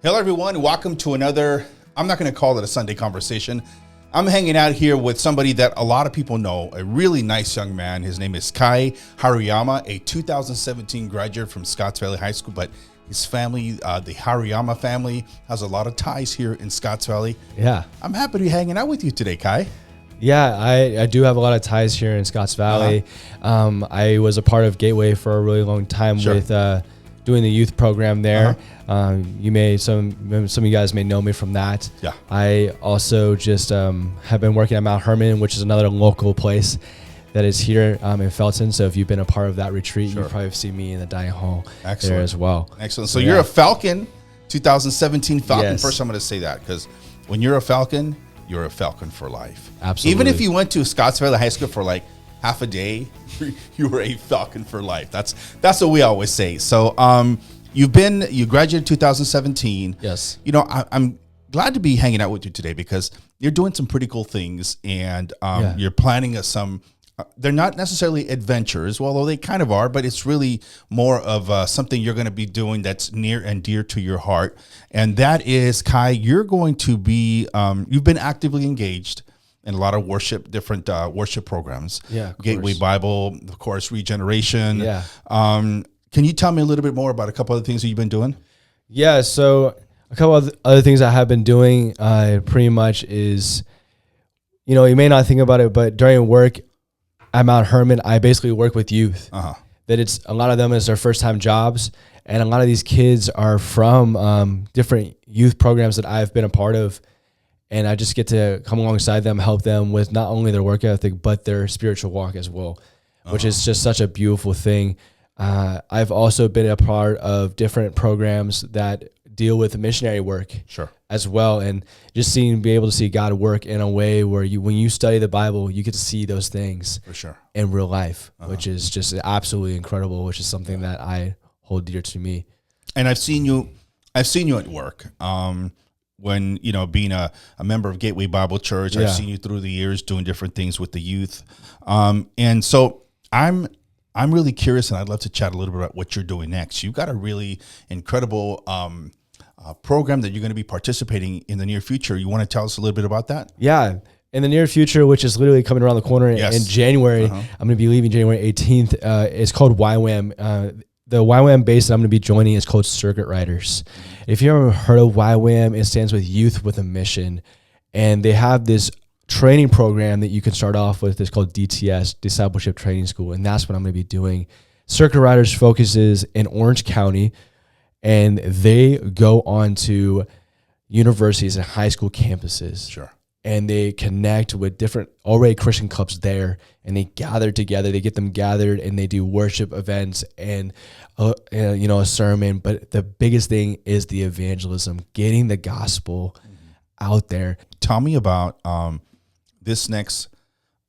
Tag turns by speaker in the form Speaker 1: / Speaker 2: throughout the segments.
Speaker 1: Hello, everyone. Welcome to another, I'm not going to call it a Sunday conversation. I'm hanging out here with somebody that a lot of people know, a really nice young man. His name is Kai Haruyama, a 2017 graduate from Scotts Valley High School, but his family, the Haruyama family, has a lot of ties here in Scotts Valley.
Speaker 2: Yeah.
Speaker 1: I'm happy to be hanging out with you today, Kai.
Speaker 2: Yeah, I do have a lot of ties here in Scotts Valley. I was a part of Gateway for a really long time with doing the youth program there. You may some of you guys may know me from that.
Speaker 1: Yeah.
Speaker 2: I also just have been working at Mount Hermon, which is another local place that is here in Felton. So if you've been a part of that retreat, you probably have seen me in the dining hall there as well.
Speaker 1: Excellent. So you're a Falcon, 2017 Falcon.
Speaker 2: Yes.
Speaker 1: First, I'm going to say that because when you're a Falcon, you're a Falcon for life.
Speaker 2: Absolutely.
Speaker 1: Even if you went to Scotts Valley High School for like half a day, you were a Falcon for life. That's what we always say. So you graduated 2017.
Speaker 2: Yes.
Speaker 1: You know, I'm glad to be hanging out with you today because you're doing some pretty cool things, and you're planning some. They're not necessarily adventures, although they kind of are, but it's really more of something you're going to be doing that's near and dear to your heart. And that is, Kai, you're going to be, you've been actively engaged in a lot of different worship programs.
Speaker 2: Yeah,
Speaker 1: Gateway Bible, of course, Regeneration.
Speaker 2: Yeah.
Speaker 1: Can you tell me a little bit more about a couple of the things that you've been doing?
Speaker 2: Yeah, so a couple of other things I have been doing pretty much is, you know, you may not think about it, but during work, at Mount Hermon, I basically work with youth. That it's a lot of them is their first time jobs, and a lot of these kids are from different youth programs that I've been a part of, and I just get to come alongside them, help them with not only their work ethic but their spiritual walk as well, which is just such a beautiful thing. I've also been a part of different programs that deal with missionary work as well, and just be able to see God work in a way where when you study the Bible, you get to see those things in real life, which is just absolutely incredible, which is something that I hold dear to me. And
Speaker 1: I've seen you at work. When, you know, being a member of Gateway Bible Church, I've seen you through the years doing different things with the youth. And so I'm really curious, and I'd love to chat a little bit about what you're doing next. You've got a really incredible program that you're going to be participating in the near future. You want to tell us a little bit about that?
Speaker 2: Yeah. In the near future, which is literally coming around the corner in January, I'm going to be leaving January 18th. It's called YWAM. The YWAM base that I'm going to be joining is called Circuit Riders. If you ever heard of YWAM, it stands with Youth with a Mission. And they have this training program that you can start off with. It's called DTS, Discipleship Training School. And that's what I'm going to be doing. Circuit Riders focuses in Orange County, and they go on to universities and high school campuses. And they connect with different already Christian clubs there, and they gather together. They get them gathered, and they do worship events and a sermon. But the biggest thing is the evangelism, getting the gospel out there.
Speaker 1: Tell me about this next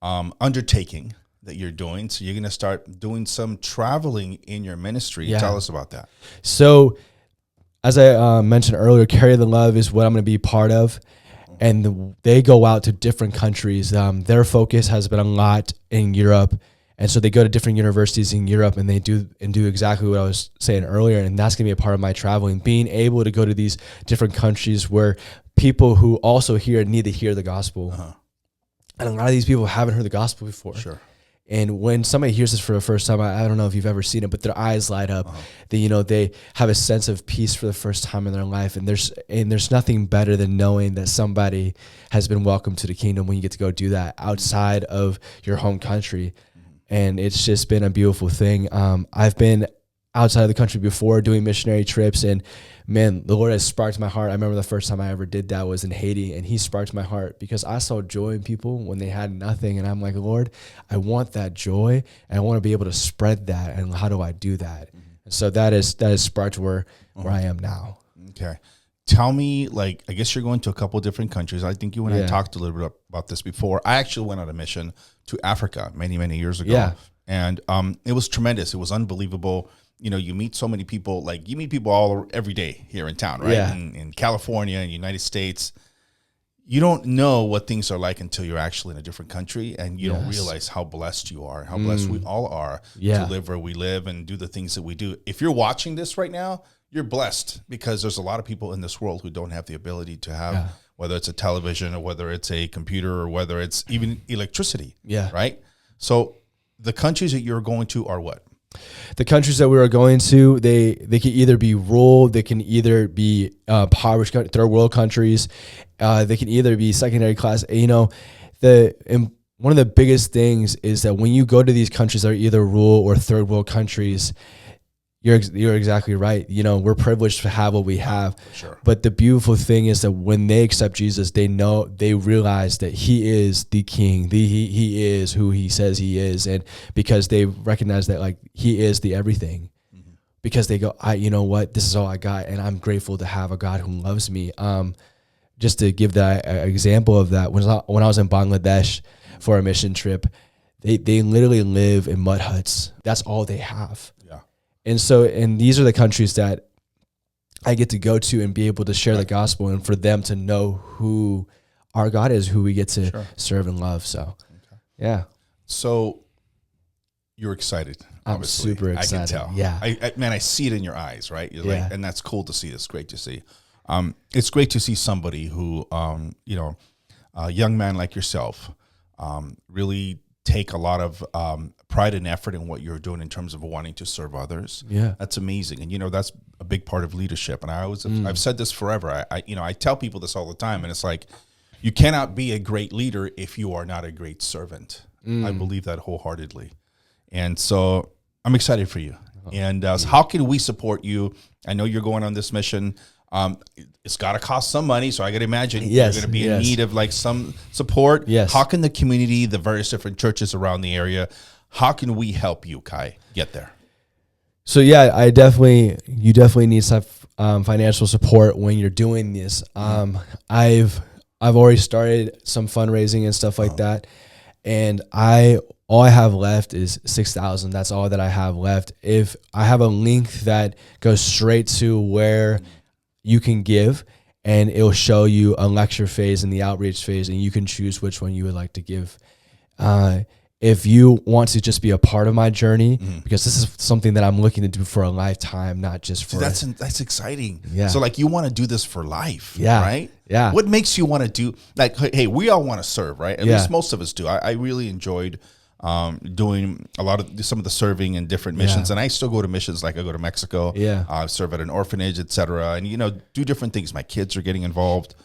Speaker 1: undertaking that you're doing. So you're going to start doing some traveling in your ministry. Tell us about that.
Speaker 2: So as I mentioned earlier, Carry the Love is what I'm going to be part of. And they go out to different countries. Their focus has been a lot in Europe. And so they go to different universities in Europe, and they do exactly what I was saying earlier. And that's going to be a part of my traveling, being able to go to these different countries where people who also need to hear the gospel. And a lot of these people haven't heard the gospel before. And when somebody hears this for the first time, I don't know if you've ever seen it, but their eyes light up. They have a sense of peace for the first time in their life. And there's nothing better than knowing that somebody has been welcomed to the kingdom when you get to go do that outside of your home country. And it's just been a beautiful thing. I've been outside of the country before doing missionary trips, and man, the Lord has sparked my heart. I remember the first time I ever did that was in Haiti, and he sparked my heart because I saw joy in people when they had nothing. And I'm like, Lord, I want that joy, and I want to be able to spread that. And how do I do that? And so that is sparked where I am now.
Speaker 1: Okay. Tell me, I guess you're going to a couple of different countries. I think you and I talked a little bit about this before. I actually went on a mission to Africa many, many years ago. And it was tremendous. It was unbelievable. You know, you meet so many people, you meet people every day here in town, right? In California and United States. You don't know what things are like until you're actually in a different country, and you don't realize how blessed you are, how blessed we all are to live where we live and do the things that we do. If you're watching this right now, you're blessed because there's a lot of people in this world who don't have the ability to have, whether it's a television or whether it's a computer or whether it's even electricity.
Speaker 2: Yeah.
Speaker 1: Right. So the countries that you're going to are what?
Speaker 2: The countries that we are going to, they can either be rural, they can either be impoverished third world countries, they can either be secondary class. You know, one of the biggest things is that when you go to these countries that are either rural or third world countries, you're exactly right. You know, we're privileged to have what we have.
Speaker 1: Sure.
Speaker 2: But the beautiful thing is that when they accept Jesus, they realize that he is the king. He is who he says he is. And because they recognize that like he is the everything, because they go, you know what, this is all I got. And I'm grateful to have a God who loves me. Just to give that example of that, when I was in Bangladesh for a mission trip, they literally live in mud huts. That's all they have. And these are the countries that I get to go to and be able to share the gospel, and for them to know who our God is, who we get to serve and love. So, yeah.
Speaker 1: So you're excited. Obviously.
Speaker 2: I'm super excited.
Speaker 1: I can tell.
Speaker 2: Yeah.
Speaker 1: I see it in your eyes, right? You're like, and that's cool to see. It's great to see. It's great to see somebody who, a young man like yourself, really take a lot of pride and effort in what you're doing in terms of wanting to serve others.
Speaker 2: Yeah,
Speaker 1: that's amazing, and that's a big part of leadership. And I've said this forever. I tell people this all the time, and it's like, you cannot be a great leader if you are not a great servant. I believe that wholeheartedly, and so I'm excited for you. And so how can we support you? I know you're going on this mission. It's got to cost some money, so I got to imagine you're going to be in need of like some support.
Speaker 2: Yes.
Speaker 1: How can the community, the various different churches around the area, how can we help you, Kai, get there?
Speaker 2: So yeah, you definitely need some financial support when you're doing this. I've already started some fundraising and stuff like that, and all I have left is $6,000. That's all that I have left. If I have a link that goes straight to where you can give, and it'll show you a lecture phase and the outreach phase, and you can choose which one you would like to give. If you want to just be a part of my journey, because this is something that I'm looking to do for a lifetime, not just for...
Speaker 1: See, that's exciting.
Speaker 2: Yeah.
Speaker 1: So like you want to do this for life,
Speaker 2: yeah.
Speaker 1: right?
Speaker 2: Yeah.
Speaker 1: What makes you want to do, like, hey, we all want to serve, right? At least most of us do. I really enjoyed doing some of the serving in different missions, and I still go to missions. Like I go to Mexico, serve at an orphanage, etc., and do different things. My kids are getting involved,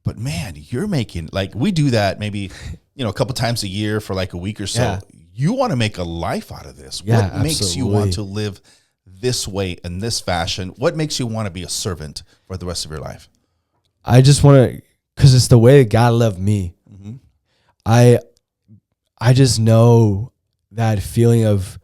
Speaker 1: but man, you're making, like, we do that maybe a couple times a year for like a week or so. Yeah. You want to make a life out of this.
Speaker 2: Yeah,
Speaker 1: what makes you want to live this way in this fashion? What makes you want to be a servant for the rest of your life?
Speaker 2: I just want to, because it's the way that God loved me. I just know that feeling of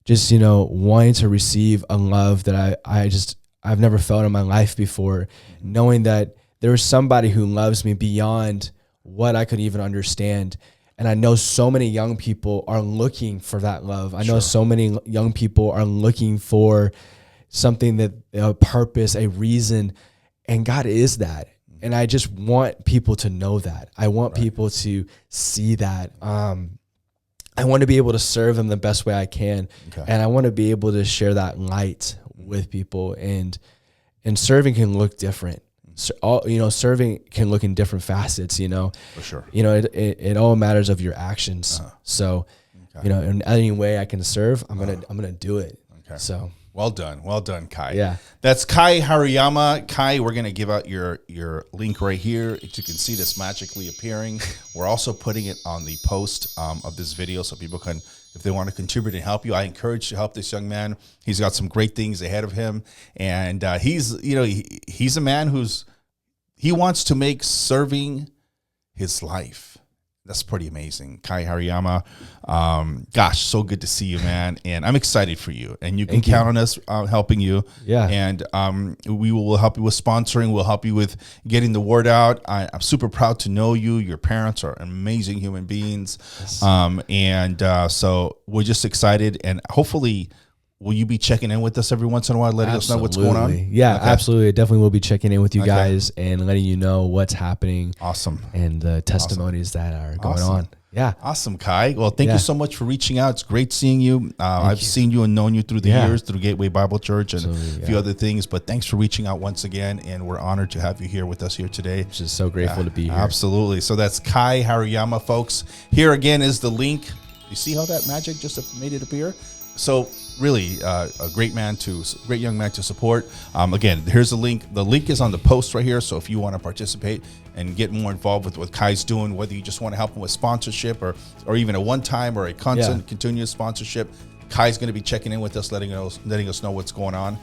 Speaker 2: just, wanting to receive a love that I've never felt in my life before, knowing that there's somebody who loves me beyond what I could even understand. And I know so many young people are looking for that love. I know so many young people are looking for something that, a purpose, a reason, and God is that. And I just want people to know that. I want people to see that. I want to be able to serve them the best way I can. And I want to be able to share that light with people. And serving can look different. Serving can look in different facets, For sure. It all matters of your actions. So, in any way I can serve, I'm gonna do it. Okay. So
Speaker 1: well done, Kai.
Speaker 2: Yeah.
Speaker 1: That's Kai Haruyama. Kai, we're gonna give out your link right here. You can see this magically appearing. We're also putting it on the post of this video, so people can, if they want to contribute and help you. I encourage you to help this young man. He's got some great things ahead of him, and he's a man he wants to make serving his life. That's pretty amazing. Kai Haruyama. Gosh, so good to see you, man. And I'm excited for you. And you can count on us helping you. Yeah. And we will help you with sponsoring. We'll help you with getting the word out. I'm super proud to know you. Your parents are amazing human beings. Yes. So we're just excited. And hopefully, will you be checking in with us every once in a while, letting us know what's going on?
Speaker 2: Yeah, absolutely. I definitely will be checking in with you guys and letting you know what's happening.
Speaker 1: Awesome.
Speaker 2: And the testimonies that are going on. Yeah.
Speaker 1: Awesome, Kai. Well, thank you so much for reaching out. It's great seeing you. I've seen you and known you through the years through Gateway Bible Church and a few other things. But thanks for reaching out once again. And we're honored to have you here with us here today.
Speaker 2: Just so grateful to be here.
Speaker 1: Absolutely. So that's Kai Haruyama, folks. Here again is the link. You see how that magic just made it appear? So really a great young man to support. Again, here's the link. The link is on the post right here. So if you want to participate and get more involved with what Kai's doing, whether you just want to help him with sponsorship or even a one-time or a constant, continuous sponsorship, Kai's going to be checking in with us, letting us know what's going on.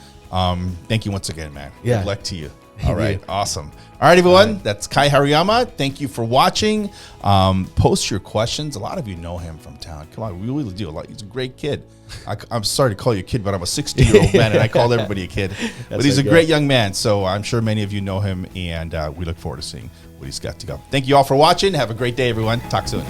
Speaker 1: Thank you once again, man.
Speaker 2: Yeah.
Speaker 1: Good luck to you. All right. Awesome. All right, everyone. That's Kai Haruyama. Thank you for watching. Post your questions. A lot of you know him from town. Come on. We really do. He's a great kid. I'm sorry to call you a kid, but I'm a 60-year-old man, and I call everybody a kid. But he's a great young man, so I'm sure many of you know him, and we look forward to seeing what he's got to go. Thank you all for watching. Have a great day, everyone. Talk soon.